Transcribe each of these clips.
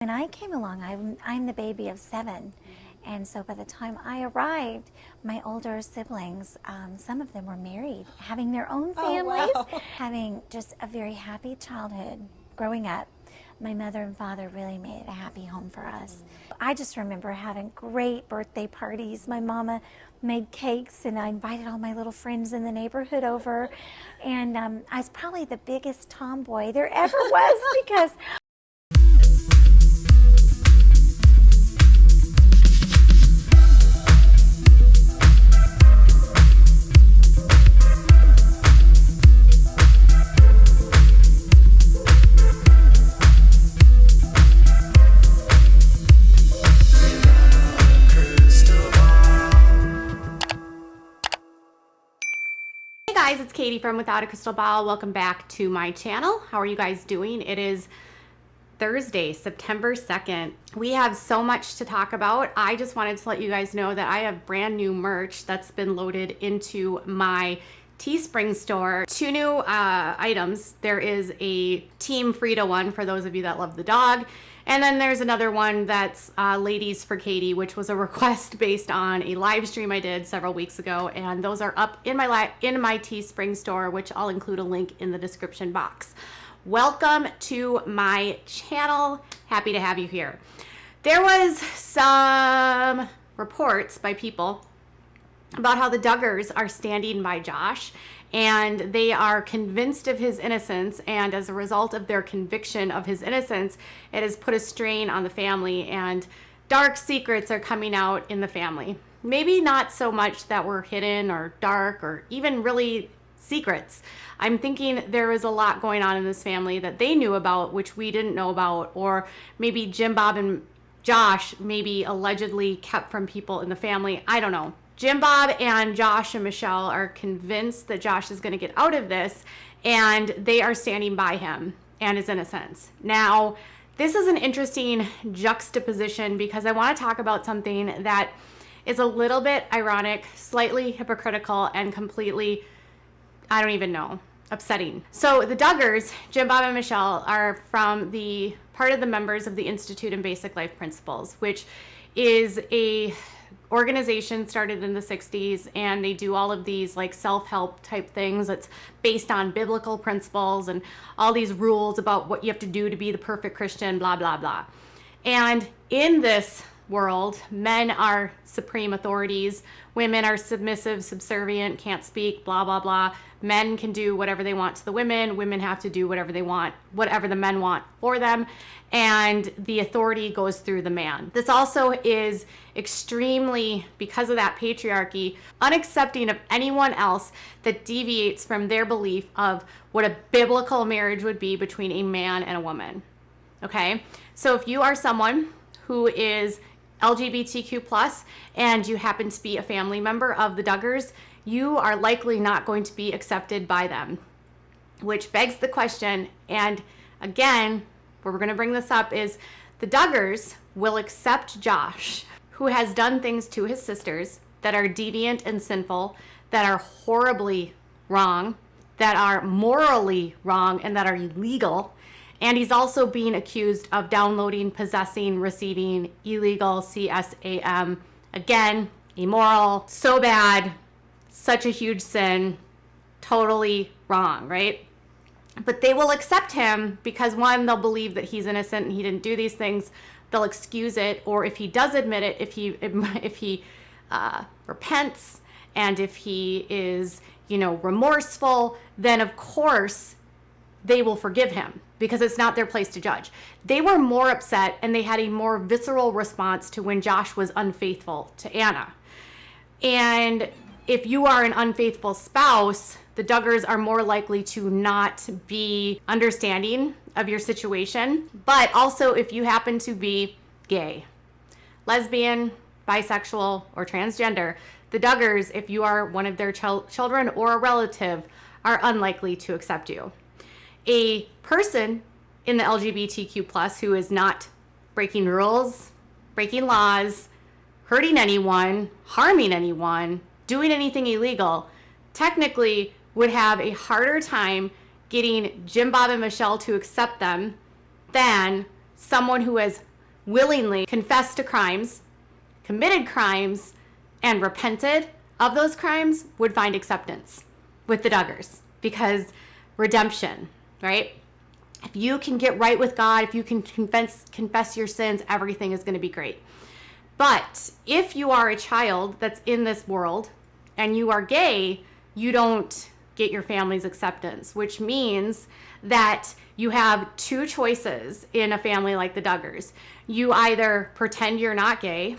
When I came along, I'm the baby of 7, and so by the time I arrived, my older siblings, some of them were married, having their own families, having just a very happy childhood growing up. My mother and father really made it a happy home for us. I just remember having great birthday parties. My mama made cakes, and I invited all my little friends in the neighborhood over, and I was probably the biggest tomboy there ever was because guys, it's Katie from Without a Crystal Ball. Welcome back to my channel. How are you guys doing? It is Thursday, September 2nd. We have so much to talk about. I just wanted to let you guys know that I have brand new merch that's been loaded into my Teespring store. 2 new items. There is a Team Frida one for those of you that love the dog. And then there's another one that's Ladies for Katie, which was a request based on a live stream I did several weeks ago. And those are up in my Teespring store, which I'll include a link in the description box. Welcome to my channel. Happy to have you here. There was some reports by people about how the Duggars are standing by Josh, and they are convinced of his innocence, and as a result of their conviction of his innocence, it has put a strain on the family, and dark secrets are coming out in the family. Maybe not so much that were hidden or dark or even really secrets. I'm thinking there is a lot going on in this family that they knew about, which we didn't know about, or maybe Jim, Bob, and Josh maybe allegedly kept from people in the family. I don't know. Jim, Bob, and Josh and Michelle are convinced that Josh is going to get out of this, and they are standing by him and his innocence. Now, this is an interesting juxtaposition because I want to talk about something that is a little bit ironic, slightly hypocritical, and completely, I don't even know, upsetting. So the Duggars, Jim, Bob, and Michelle, are from the part of the members of the Institute in Basic Life Principles, which is a organization started in the 60s, and they do all of these like self-help type things that's based on biblical principles and all these rules about what you have to do to be the perfect Christian, blah, blah, blah. And in this world, men are supreme authorities, women are submissive, subservient, can't speak, blah, blah, blah. Men can do whatever they want to the women. Women have to do whatever they want, whatever the men want for them. And the authority goes through the man. This also is extremely, because of that patriarchy, unaccepting of anyone else that deviates from their belief of what a biblical marriage would be between a man and a woman. Okay? So if you are someone who is LGBTQ+, and you happen to be a family member of the Duggars, you are likely not going to be accepted by them. Which begs the question, and again, where we're going to bring this up is the Duggars will accept Josh, who has done things to his sisters that are deviant and sinful, that are horribly wrong, that are morally wrong, and that are illegal. And he's also being accused of downloading, possessing, receiving illegal CSAM. Again, immoral, so bad, such a huge sin, totally wrong, right? But they will accept him because, one, they'll believe that he's innocent and he didn't do these things. They'll excuse it, or if he does admit it, if he repents and if he is, remorseful, then of course they will forgive him because it's not their place to judge. They were more upset and they had a more visceral response to when Josh was unfaithful to Anna. And if you are an unfaithful spouse, the Duggars are more likely to not be understanding of your situation. But also if you happen to be gay, lesbian, bisexual, or transgender, the Duggars, if you are one of their children or a relative, are unlikely to accept you. A person in the LGBTQ+ who is not breaking rules, breaking laws, hurting anyone, harming anyone, doing anything illegal, technically would have a harder time getting Jim, Bob, and Michelle to accept them than someone who has willingly confessed to crimes, committed crimes, and repented of those crimes would find acceptance with the Duggars, because redemption, right? If you can get right with God, if you can confess your sins, everything is going to be great. But if you are a child that's in this world and you are gay, you don't get your family's acceptance, which means that you have two choices in a family like the Duggars. You either pretend you're not gay,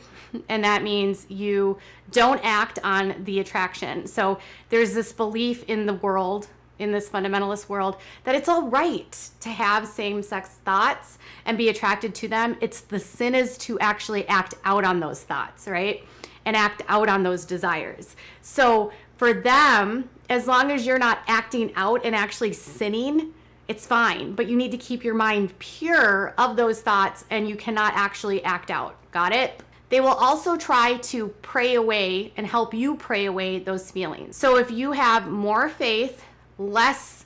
and that means you don't act on the attraction. So there's this belief in the world, in this fundamentalist world, that it's all right to have same-sex thoughts and be attracted to them. It's the sin is to actually act out on those thoughts, right? And act out on those desires. So for them, as long as you're not acting out and actually sinning, it's fine. But you need to keep your mind pure of those thoughts, and you cannot actually act out. Got it? They will also try to pray away and help you pray away those feelings. So if you have more faith, less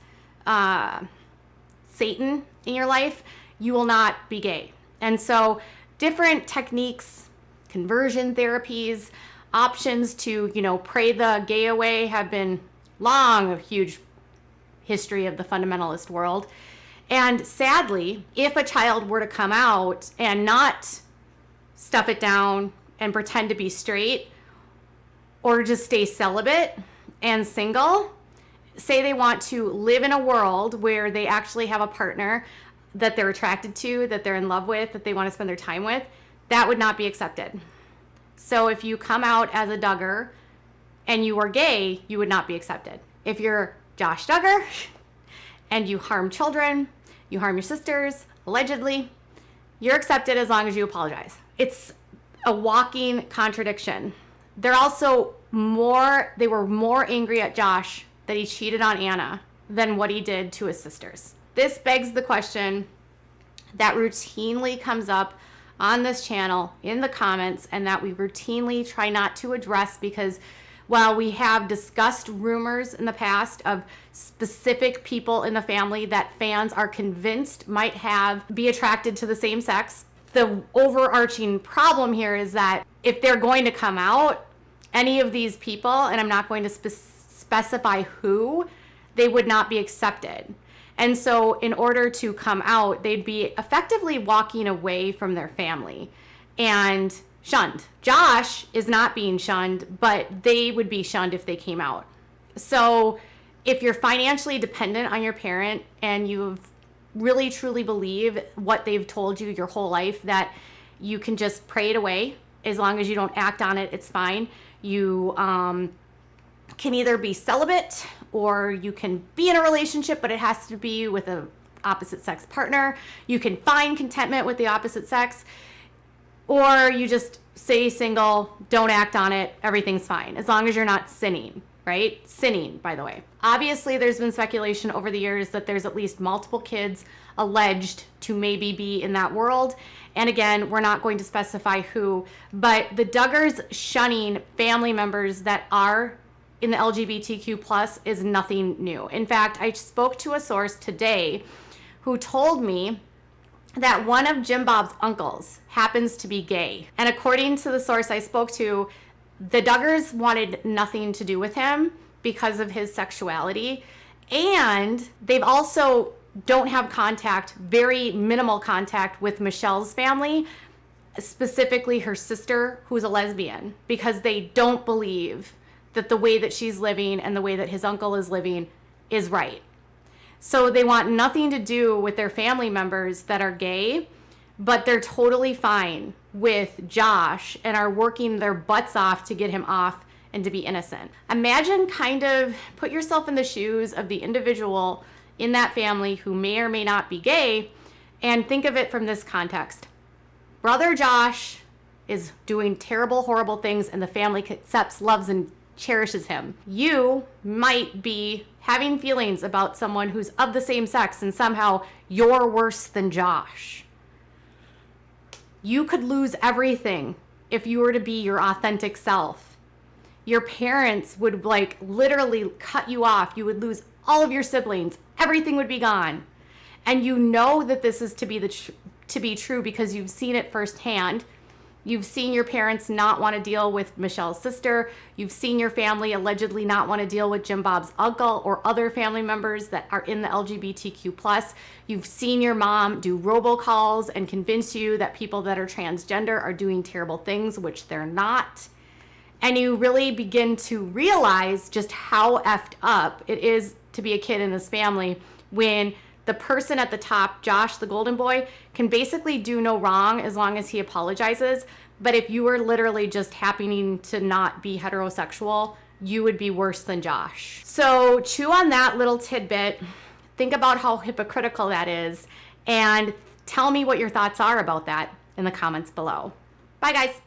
Satan in your life, you will not be gay. And so different techniques, conversion therapies, options to, pray the gay away have been long, a huge history of the fundamentalist world. And sadly, if a child were to come out and not stuff it down and pretend to be straight, or just stay celibate and single, say they want to live in a world where they actually have a partner that they're attracted to, that they're in love with, that they want to spend their time with, that would not be accepted. So if you come out as a Duggar and you are gay, you would not be accepted. If you're Josh Duggar and you harm children, you harm your sisters, allegedly, you're accepted as long as you apologize. It's a walking contradiction. They were more angry at Josh that he cheated on Anna than what he did to his sisters. This begs the question that routinely comes up on this channel in the comments, and that we routinely try not to address, because while we have discussed rumors in the past of specific people in the family that fans are convinced might be attracted to the same sex, the overarching problem here is that if they're going to come out, any of these people, and I'm not going to specify who, they would not be accepted. And so in order to come out, they'd be effectively walking away from their family and shunned. Josh is not being shunned, but they would be shunned if they came out. So if you're financially dependent on your parent and you've really truly believe what they've told you your whole life, that you can just pray it away, as long as you don't act on it, it's fine. You can either be celibate, or you can be in a relationship, but it has to be with a opposite sex partner. You can find contentment with the opposite sex, or you just stay single, don't act on it, everything's fine, as long as you're not sinning, right? Sinning, by the way. Obviously, there's been speculation over the years that there's at least multiple kids alleged to maybe be in that world. And again, we're not going to specify who, but the Duggars shunning family members that are in the LGBTQ plus is nothing new. In fact, I spoke to a source today who told me that one of Jim Bob's uncles happens to be gay. And according to the source I spoke to, the Duggars wanted nothing to do with him because of his sexuality. And they've also don't have contact, very minimal contact, with Michelle's family, specifically her sister, who's a lesbian, because they don't believe that the way that she's living and the way that his uncle is living is right. So they want nothing to do with their family members that are gay, but they're totally fine with Josh and are working their butts off to get him off and to be innocent. Imagine, put yourself in the shoes of the individual in that family who may or may not be gay, and think of it from this context. Brother Josh is doing terrible, horrible things, and the family accepts, loves, and cherishes him. You might be having feelings about someone who's of the same sex, and somehow you're worse than Josh. You could lose everything if you were to be your authentic self. Your parents would literally cut you off. You would lose all of your siblings. Everything would be gone. And you know that this is to be to be true because you've seen it firsthand. You've seen your parents not want to deal with Michelle's sister. You've seen your family allegedly not want to deal with Jim Bob's uncle or other family members that are in the LGBTQ+. You've seen your mom do robocalls and convince you that people that are transgender are doing terrible things, which they're not. And you really begin to realize just how effed up it is to be a kid in this family when the person at the top, Josh, the golden boy, can basically do no wrong as long as he apologizes. But if you were literally just happening to not be heterosexual, you would be worse than Josh. So chew on that little tidbit. Think about how hypocritical that is. And tell me what your thoughts are about that in the comments below. Bye, guys.